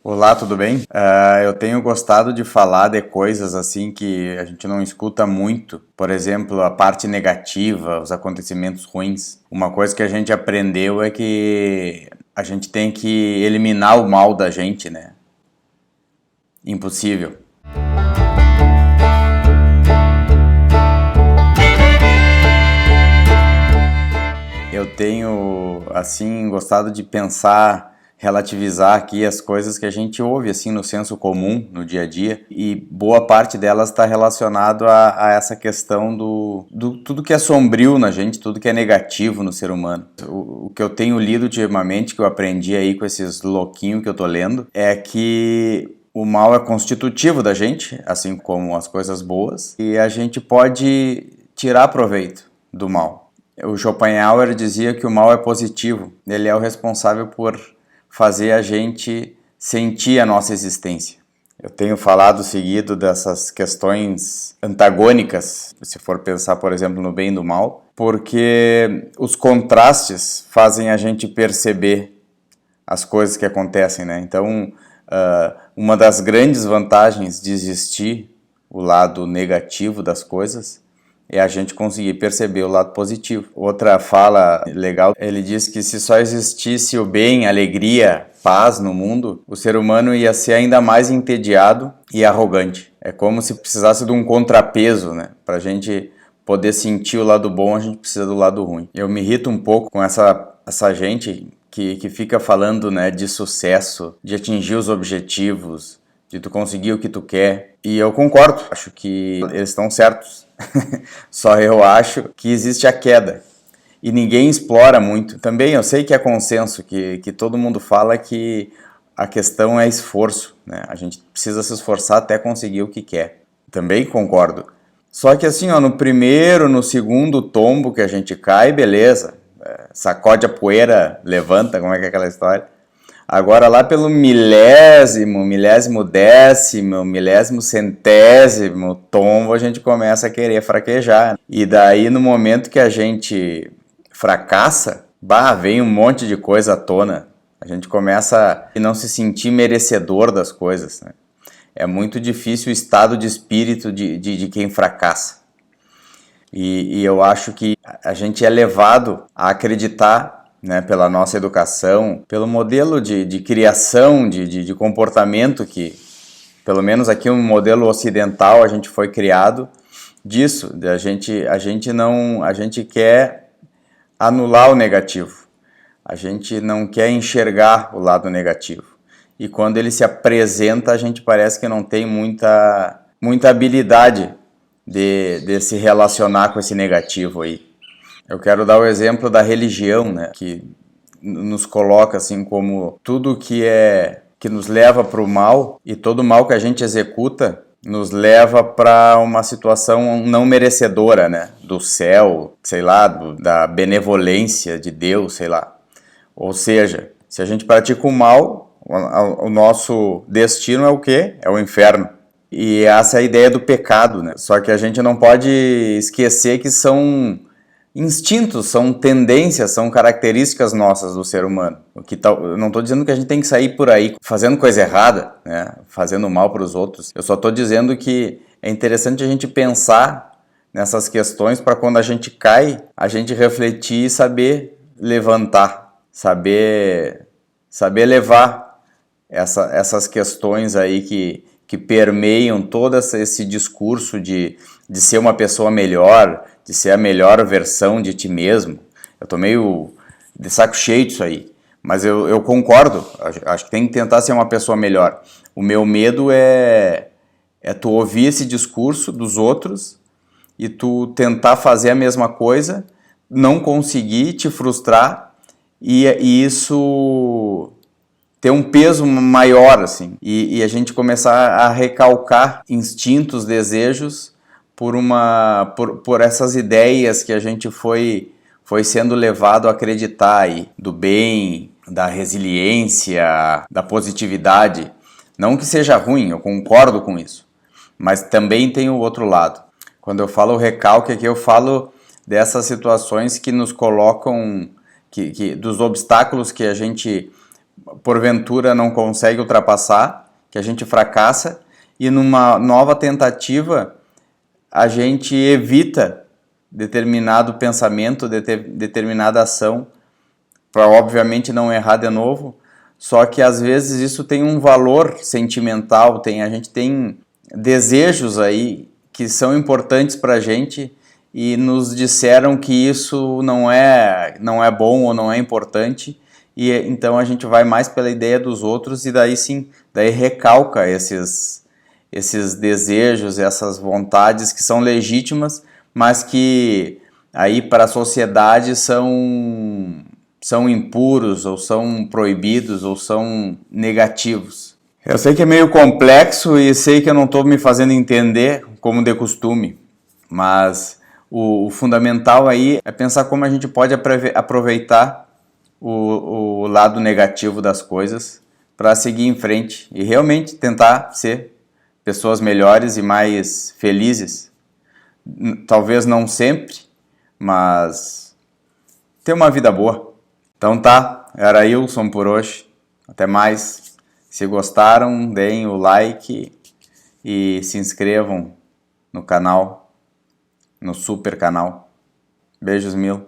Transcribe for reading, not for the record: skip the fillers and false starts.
Olá, tudo bem? Eu tenho gostado de falar de coisas assim que a gente não escuta muito. Por exemplo, a parte negativa, os acontecimentos ruins. Uma coisa que a gente aprendeu é que a gente tem que eliminar o mal da gente, né? Impossível. Eu tenho, assim, gostado de pensar, relativizar aqui as coisas que a gente ouve, assim, no senso comum, no dia a dia, e boa parte delas está relacionado a essa questão do tudo que é sombrio na gente, tudo que é negativo no ser humano. O que eu tenho lido ultimamente, que eu aprendi aí com esses louquinhos que eu tô lendo, é que o mal é constitutivo da gente, assim como as coisas boas, e a gente pode tirar proveito do mal. O Schopenhauer dizia que o mal é positivo, ele é o responsável por fazer a gente sentir a nossa existência. Eu tenho falado seguido dessas questões antagônicas, se for pensar, por exemplo, no bem e no mal, porque os contrastes fazem a gente perceber as coisas que acontecem, né? Então, uma das grandes vantagens de existir o lado negativo das coisas é a gente conseguir perceber o lado positivo. Outra fala legal, ele diz que se só existisse o bem, alegria, paz no mundo, o ser humano ia ser ainda mais entediado e arrogante. É como se precisasse de um contrapeso, né? Pra gente poder sentir o lado bom, a gente precisa do lado ruim. Eu me irrito um pouco com essa gente que fica falando, né, de sucesso, de atingir os objetivos, de tu conseguir o que tu quer. E eu concordo, acho que eles estão certos. Só eu acho que existe a queda e ninguém explora muito. Também eu sei que é consenso, que todo mundo fala que a questão é esforço, né? A gente precisa se esforçar até conseguir o que quer. Também concordo. Só que assim, ó, no primeiro, no segundo tombo que a gente cai, beleza. Sacode a poeira, levanta, como é que é aquela história? Agora lá pelo milésimo décimo, milésimo centésimo tombo, a gente começa a querer fraquejar. E daí no momento que a gente fracassa, vem um monte de coisa à tona. A gente começa a não se sentir merecedor das coisas, né? É muito difícil o estado de espírito de quem fracassa. E eu acho que a gente é levado a acreditar, né, pela nossa educação, pelo modelo de criação, de comportamento que, pelo menos aqui um modelo ocidental, a gente foi criado disso, a gente quer anular o negativo, a gente não quer enxergar o lado negativo. E quando ele se apresenta, a gente parece que não tem muita habilidade de se relacionar com esse negativo aí. Eu quero dar o exemplo da religião, né, que nos coloca assim como tudo que nos leva para o mal, e todo mal que a gente executa nos leva para uma situação não merecedora, né, do céu, sei lá, da benevolência de Deus, sei lá. Ou seja, se a gente pratica o mal, o nosso destino é o quê? É o inferno. E essa é a ideia do pecado, né? Só que a gente não pode esquecer que são instintos, são tendências, são características nossas do ser humano. Eu não estou dizendo que a gente tem que sair por aí fazendo coisa errada, né? Fazendo mal para os outros. Eu só estou dizendo que é interessante a gente pensar nessas questões para quando a gente cai, a gente refletir e saber levantar, saber levar essas questões aí que permeiam todo esse discurso de ser uma pessoa melhor, de ser a melhor versão de ti mesmo. Eu tô meio de saco cheio disso aí, mas eu concordo, acho que tem que tentar ser uma pessoa melhor. O meu medo é tu ouvir esse discurso dos outros e tu tentar fazer a mesma coisa, não conseguir, te frustrar e isso ter um peso maior, assim, e a gente começar a recalcar instintos, desejos por essas ideias que a gente foi sendo levado a acreditar aí, do bem, da resiliência, da positividade. Não que seja ruim, eu concordo com isso, mas também tem o outro lado. Quando eu falo recalque aqui, eu falo dessas situações que nos colocam, dos obstáculos que a gente porventura não consegue ultrapassar, que a gente fracassa, e numa nova tentativa a gente evita determinado pensamento, determinada ação, para obviamente não errar de novo. Só que às vezes isso tem um valor sentimental, a gente tem desejos aí que são importantes para a gente e nos disseram que isso não é bom ou não é importante, e então a gente vai mais pela ideia dos outros e daí sim, daí recalca esses desejos, essas vontades que são legítimas, mas que aí para a sociedade são impuros, ou são proibidos, ou são negativos. Eu sei que é meio complexo e sei que eu não estou me fazendo entender como de costume, mas o fundamental aí é pensar como a gente pode aproveitar o lado negativo das coisas para seguir em frente e realmente tentar ser pessoas melhores e mais felizes. Talvez não sempre, mas ter uma vida boa. Então tá, era Ilson por hoje. Até mais. Se gostaram, deem o like e se inscrevam no canal, no super canal. Beijos mil.